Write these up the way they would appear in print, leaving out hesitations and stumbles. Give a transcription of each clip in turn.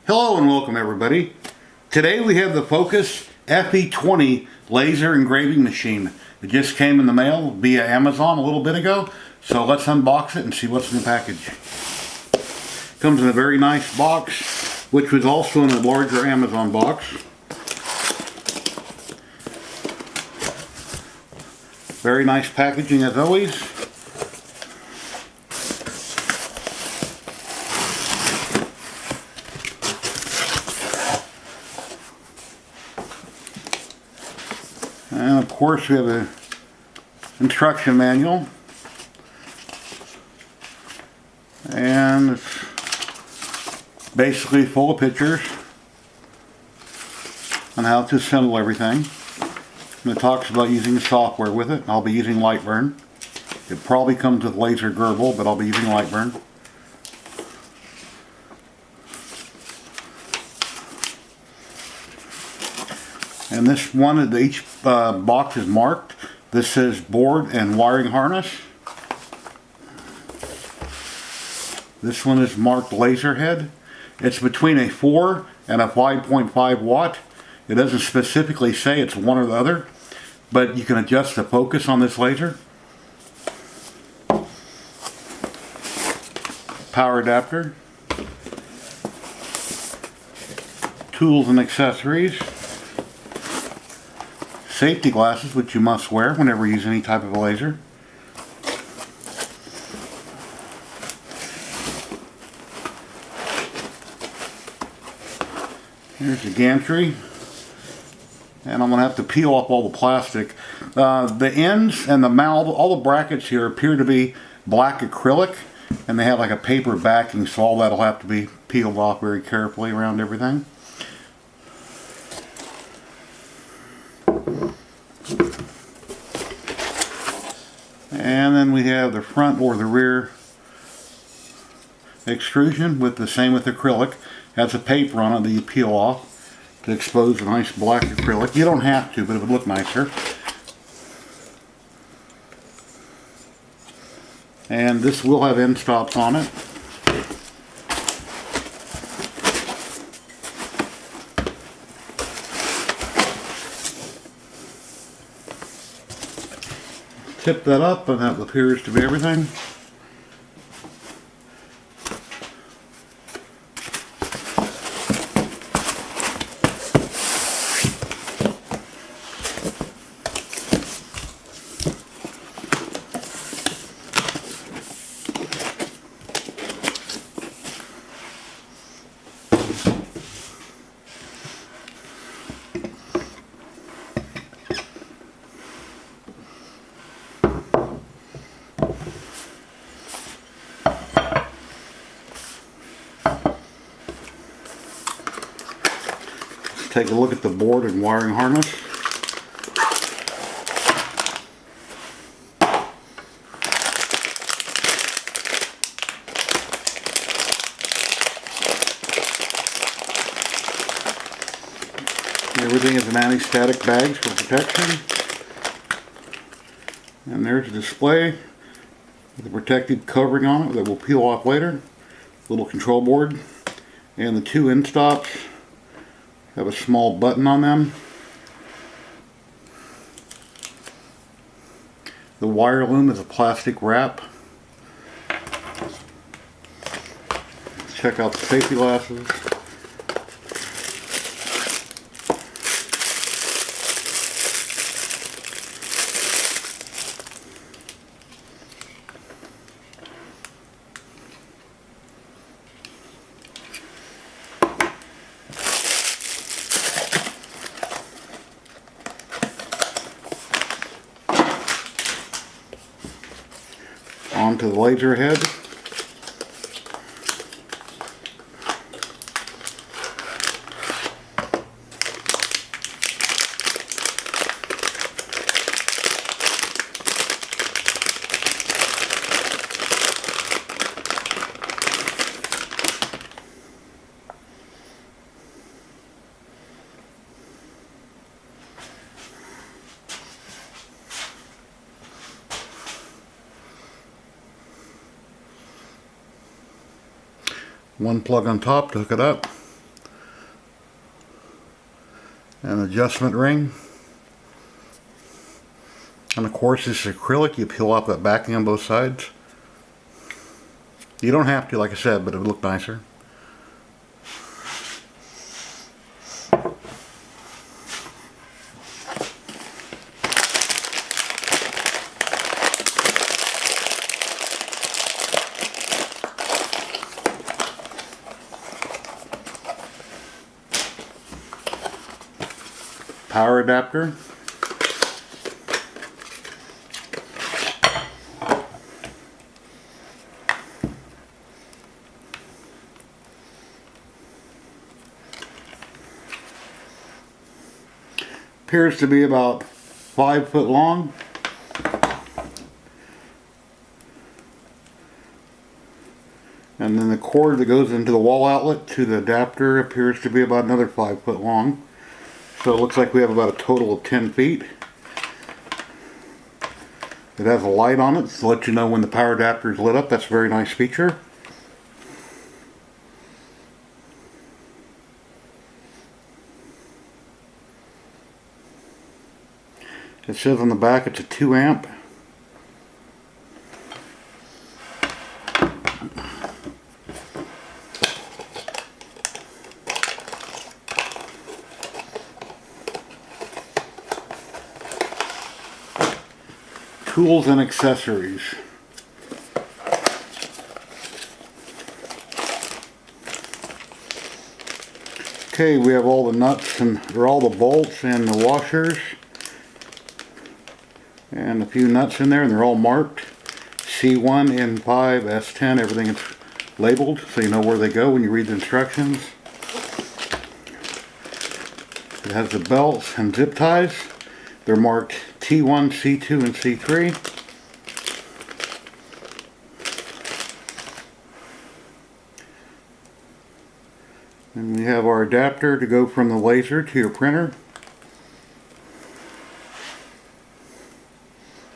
Hello and welcome everybody. Today we have the Fokoos FE20 laser engraving machine. It just came in the mail via Amazon a little bit ago, so let's unbox it and see what's in the package. Comes in a very nice box, which was also in a larger Amazon box. Very nice packaging as always. And of course we have an instruction manual, and it's basically full of pictures on how to assemble everything. And it talks about using software with it. I'll be using Lightburn. It probably comes with laser Gerbil, but I'll be using Lightburn. And this one, each box is marked. This says board and wiring harness. This one is marked laser head. It's between a 4 and a 5.5 watt. It doesn't specifically say it's one or the other, but you can adjust the focus on this laser. Power adapter. Tools and accessories. Safety glasses, which you must wear whenever you use any type of a laser. Here's the gantry. And I'm going to have to peel off all the plastic. The ends and the mount, all the brackets here appear to be black acrylic, and they have like a paper backing, so all that'll have to be peeled off very carefully around everything. And then we have the front or the rear extrusion with the same with acrylic. Has a paper on it that you peel off to expose a nice black acrylic. You don't have to, but it would look nicer. And this will have end stops on it. Tip that up, and that appears to be everything. Take a look at the board and wiring harness. Everything is in anti-static bags for protection. And there's the display with a protective covering on it that will peel off later. Little control board. And the two end stops have a small button on them. The wire loom is a plastic wrap. Check out the safety glasses. Onto the laser head. One plug on top to hook it up. An adjustment ring. And of course this is acrylic. You peel off that backing on both sides. You don't have to, like I said, but it would look nicer. Power adapter. Appears to be about 5 foot long. And then the cord that goes into the wall outlet to the adapter appears to be about another 5 foot long. So it looks like we have about a total of 10 feet. It has a light on it to let you know when the power adapter is lit up. That's a very nice feature. It says on the back it's a 2 amp. Tools and accessories. Okay, we have all the nuts or all the bolts and the washers. And a few nuts in there, and they're all marked. C1, N5, S10, everything is labeled so you know where they go when you read the instructions. It has the belts and zip ties. They're marked T1, C2, and C3. And we have our adapter to go from the laser to your printer,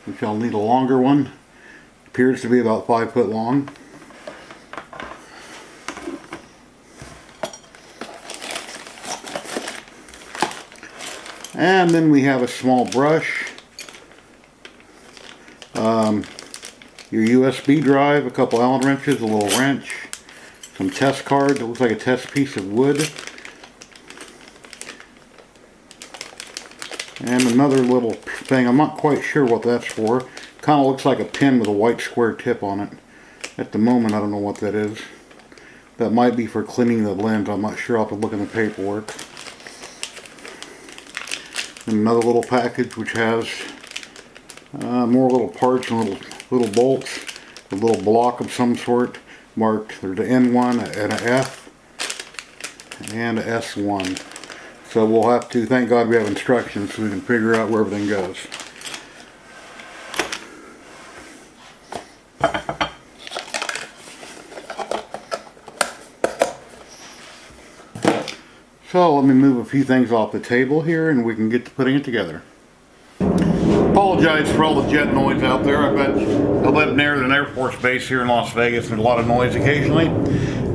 which I'll need a longer one. Appears to be about 5 foot long. And then we have a small brush, your USB drive, a couple Allen wrenches, a little wrench, some test cards. It looks like a test piece of wood, and another little thing. I'm not quite sure what that's for. Kind of looks like a pin with a white square tip on it. At the moment I don't know what that is. That might be for cleaning the lens. I'm not sure. I'll have to look in the paperwork. Another little package which has more little parts and little bolts, a little block of some sort marked. There's an N1 and an F and an S1. So we'll have to, thank God we have instructions so we can figure out where everything goes. So let me move a few things off the table here and we can get to putting it together. Apologize for all the jet noise out there. I live near an Air Force base here in Las Vegas, and a lot of noise occasionally.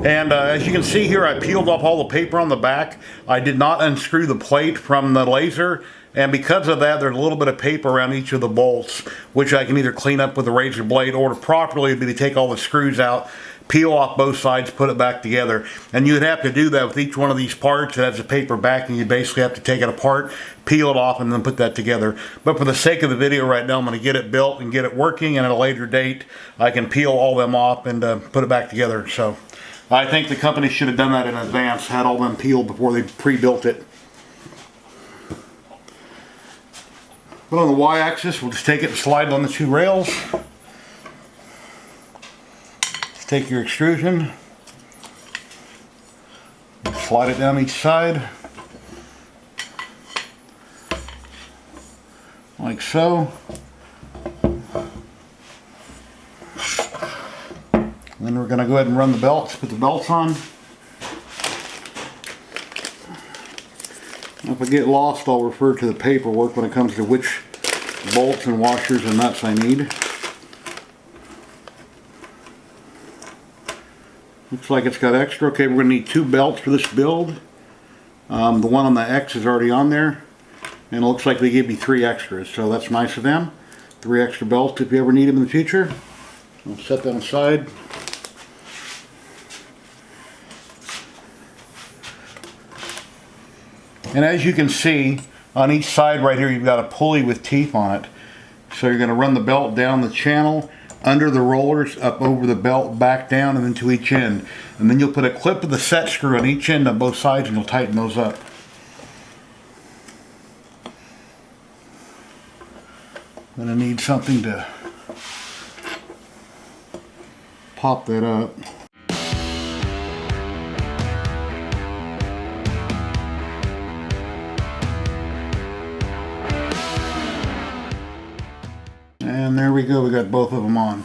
And as you can see here, I peeled off all the paper on the back. I did not unscrew the plate from the laser, and because of that there's a little bit of paper around each of the bolts, which I can either clean up with a razor blade, or to properly be to take all the screws out, peel off both sides, put it back together. And you'd have to do that with each one of these parts. It has a paper backing. You basically have to take it apart, peel it off, and then put that together. But for the sake of the video right now, I'm going to get it built and get it working, and at a later date I can peel all them off and put it back together. So I think the company should have done that in advance, had all them peeled before they pre-built it. But on the y-axis, we'll just take it and slide it on the 2 rails. Just take your extrusion, slide it down each side, like so. Then we're going to go ahead and run the belts, put the belts on. If I get lost, I'll refer to the paperwork when it comes to which bolts and washers and nuts I need. Looks like it's got extra. Okay, we're going to need 2 belts for this build. The one on the X is already on there, and it looks like they gave me 3 extras, so that's nice of them. 3 extra belts if you ever need them in the future. I'll set them aside. And as you can see, on each side right here, you've got a pulley with teeth on it. So you're going to run the belt down the channel, under the rollers, up over the belt, back down, and into each end. And then you'll put a clip of the set screw on each end on both sides, and you'll tighten those up. Then I need something to pop that up. And there we go, we got both of them on.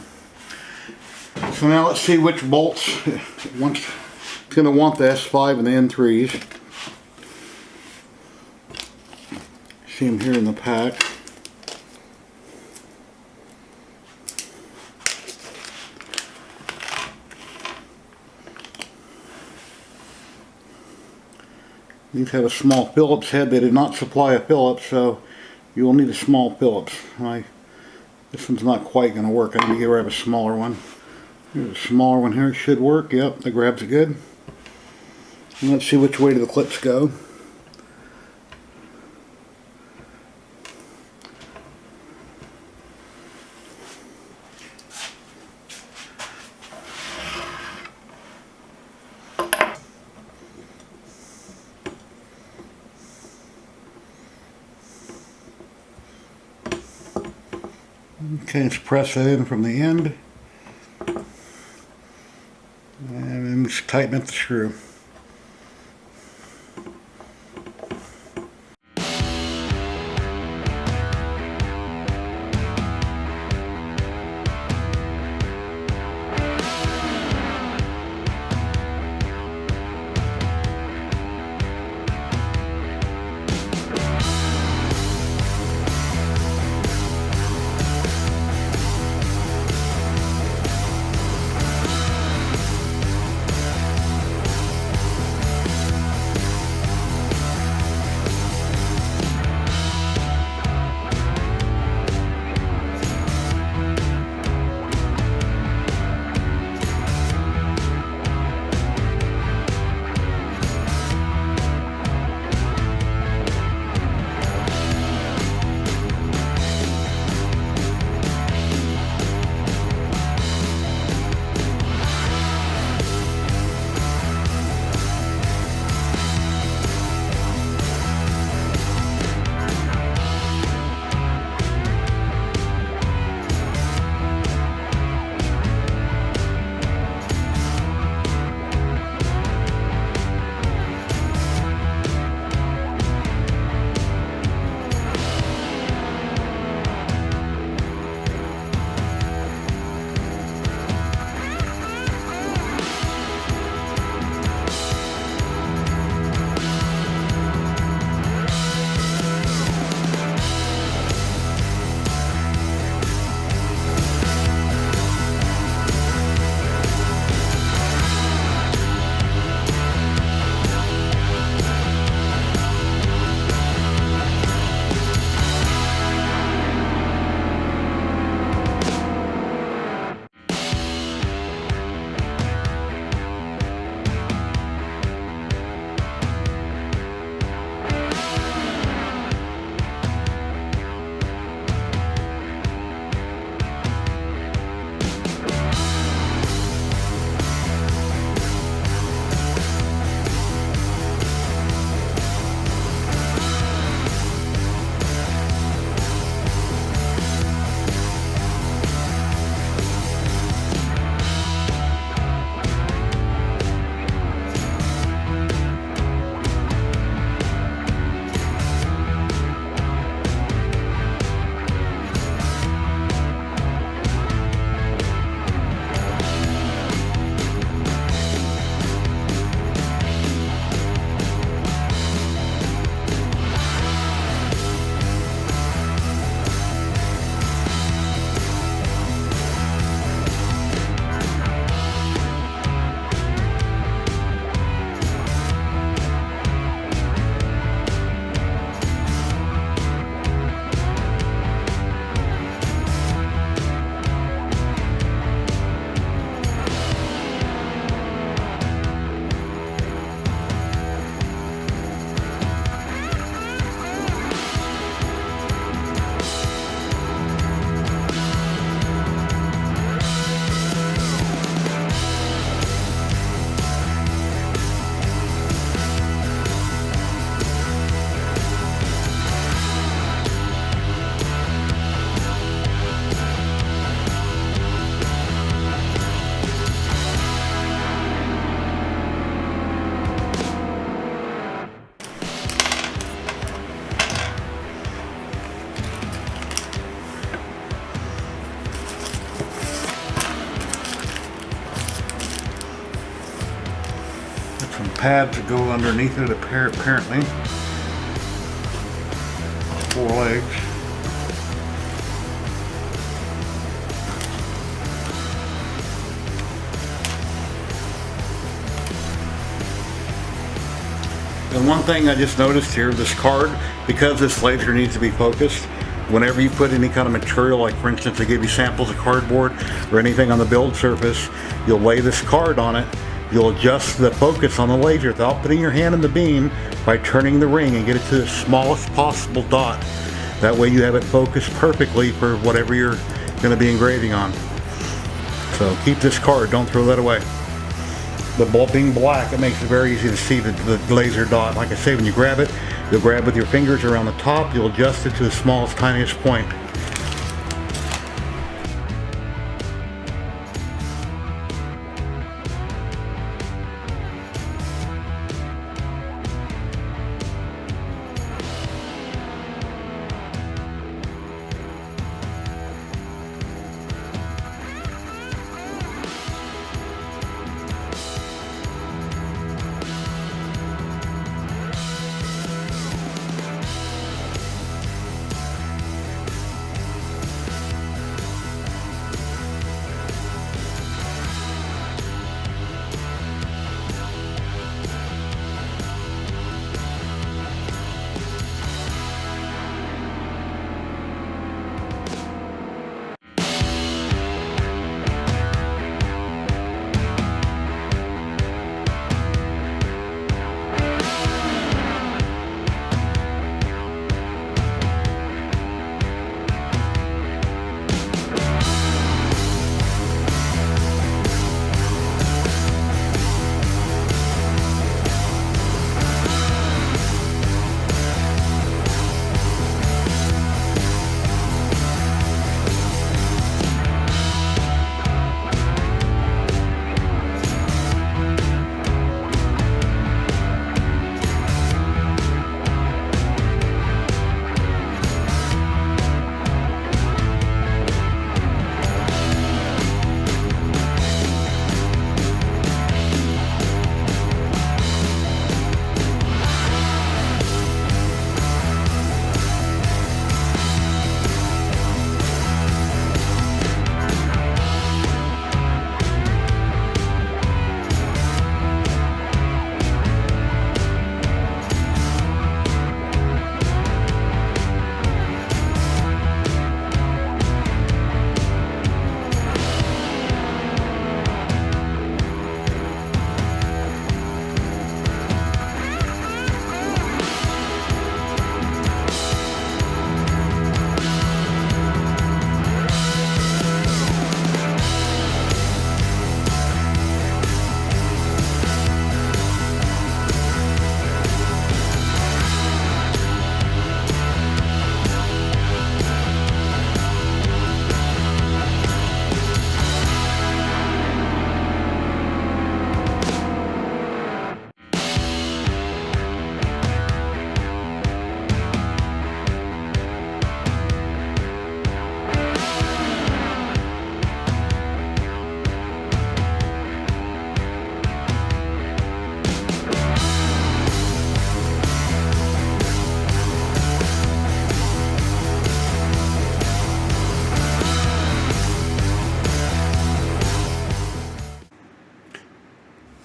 So now let's see which bolts. It's going to want the S5 and the N3s. See them here in the pack. These have a small Phillips head. They did not supply a Phillips, so you will need a small Phillips. This one's not quite going to work. I need to grab a smaller one. Here's a smaller one here. It should work. Yep, that grabs it good. And let's see which way do the clips go. Okay, let's press that in from the end. And then just tighten up the screw. pads that go underneath it apparently. 4 legs. And one thing I just noticed here, this card, because this laser needs to be focused, whenever you put any kind of material, like for instance they give you samples of cardboard or anything on the build surface, you'll lay this card on it, you'll adjust the focus on the laser without putting your hand in the beam by turning the ring and get it to the smallest possible dot. That way you have it focused perfectly for whatever you're going to be engraving on. So keep this card, don't throw that away. The ball being black, it makes it very easy to see the laser dot. Like I say, when you grab it, you'll grab with your fingers around the top, you'll adjust it to the smallest, tiniest point.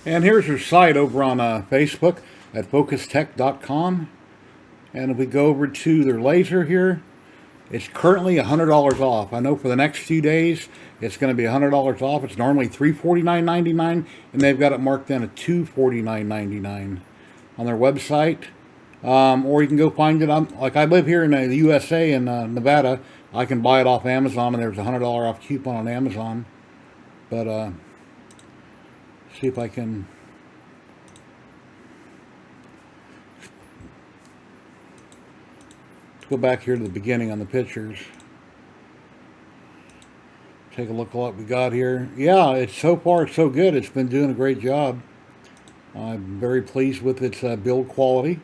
And here's her site over on Facebook at FokoosTech.com. And if we go over to their laser here, it's currently $100 off. I know for the next few days it's going to be $100 off. It's normally $349.99, and they've got it marked down at $249.99 on their website. Or you can go find it on, like I live here in the USA in Nevada. I can buy it off Amazon, and there's a $100 off coupon on Amazon. But see if I can go back here to the beginning on the pictures. Take a look at what we got here. Yeah, it's so far so good. It's been doing a great job. I'm very pleased with its build quality.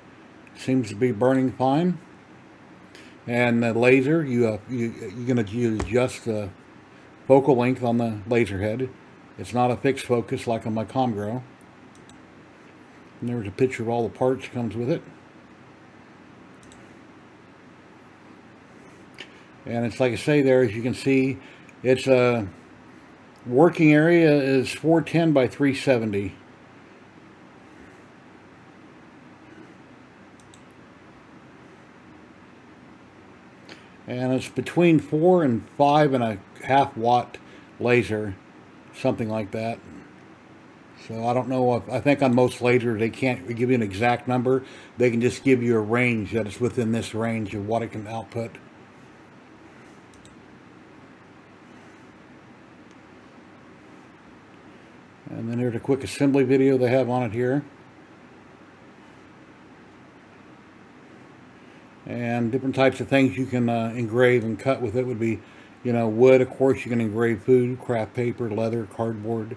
Seems to be burning fine. And the laser, you're going to adjust the focal length on the laser head. It's not a fixed focus like on my Comgrow. And there's a picture of all the parts that comes with it. And it's like I say there, as you can see, it's a working area is 410 by 370. And it's between 4 and 5.5 watt laser, something like that. So I don't know if, I think on most lasers they can't give you an exact number. They can just give you a range that it's within this range of what it can output. And then there's a quick assembly video they have on it here. And different types of things you can engrave and cut with it would be, you know, wood, of course. You can engrave food, craft paper, leather, cardboard,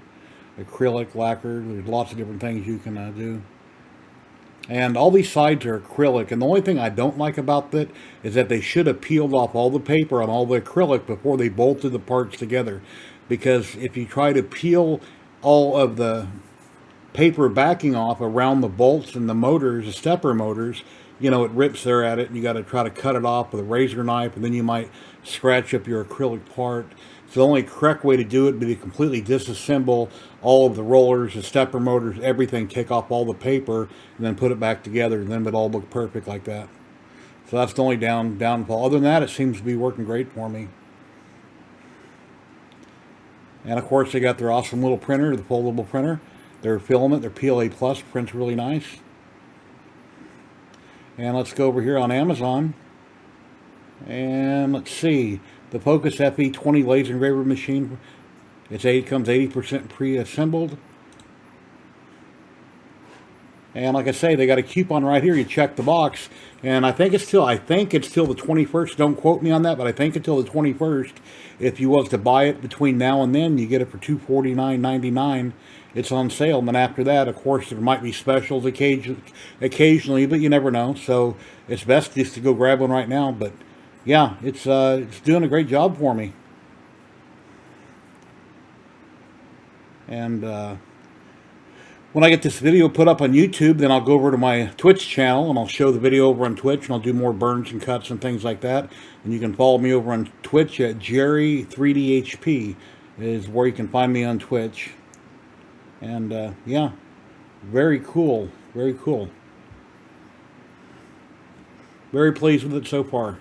acrylic, lacquer. There's lots of different things you can do. And all these sides are acrylic. And the only thing I don't like about that is that they should have peeled off all the paper on all the acrylic before they bolted the parts together. Because if you try to peel all of the paper backing off around the bolts and the motors, the stepper motors, you know, it rips there at it, and you got to try to cut it off with a razor knife, and then you might scratch up your acrylic part. So the only correct way to do it would be to completely disassemble all of the rollers, the stepper motors, everything, take off all the paper, and then put it back together, and then it would all look perfect like that. So that's the only downfall. Other than that, it seems to be working great for me. And of course, they got their awesome little printer, the foldable printer. Their filament, their PLA Plus, prints really nice. And let's go over here on Amazon. And let's see. The Fokoos FE20 laser engraver machine. It comes 80% pre-assembled. And like I say, they got a coupon right here. You check the box. And I think it's till the 21st. Don't quote me on that, but I think until the 21st. If you was to buy it between now and then, you get it for $249.99. It's on sale. And then after that, of course, there might be specials occasionally, but you never know. So it's best just to go grab one right now. But yeah, it's doing a great job for me. And when I get this video put up on YouTube, then I'll go over to my Twitch channel and I'll show the video over on Twitch, and I'll do more burns and cuts and things like that. And you can follow me over on Twitch at Jerry3DHP is where you can find me on Twitch. And yeah, very cool, very cool. Very pleased with it so far.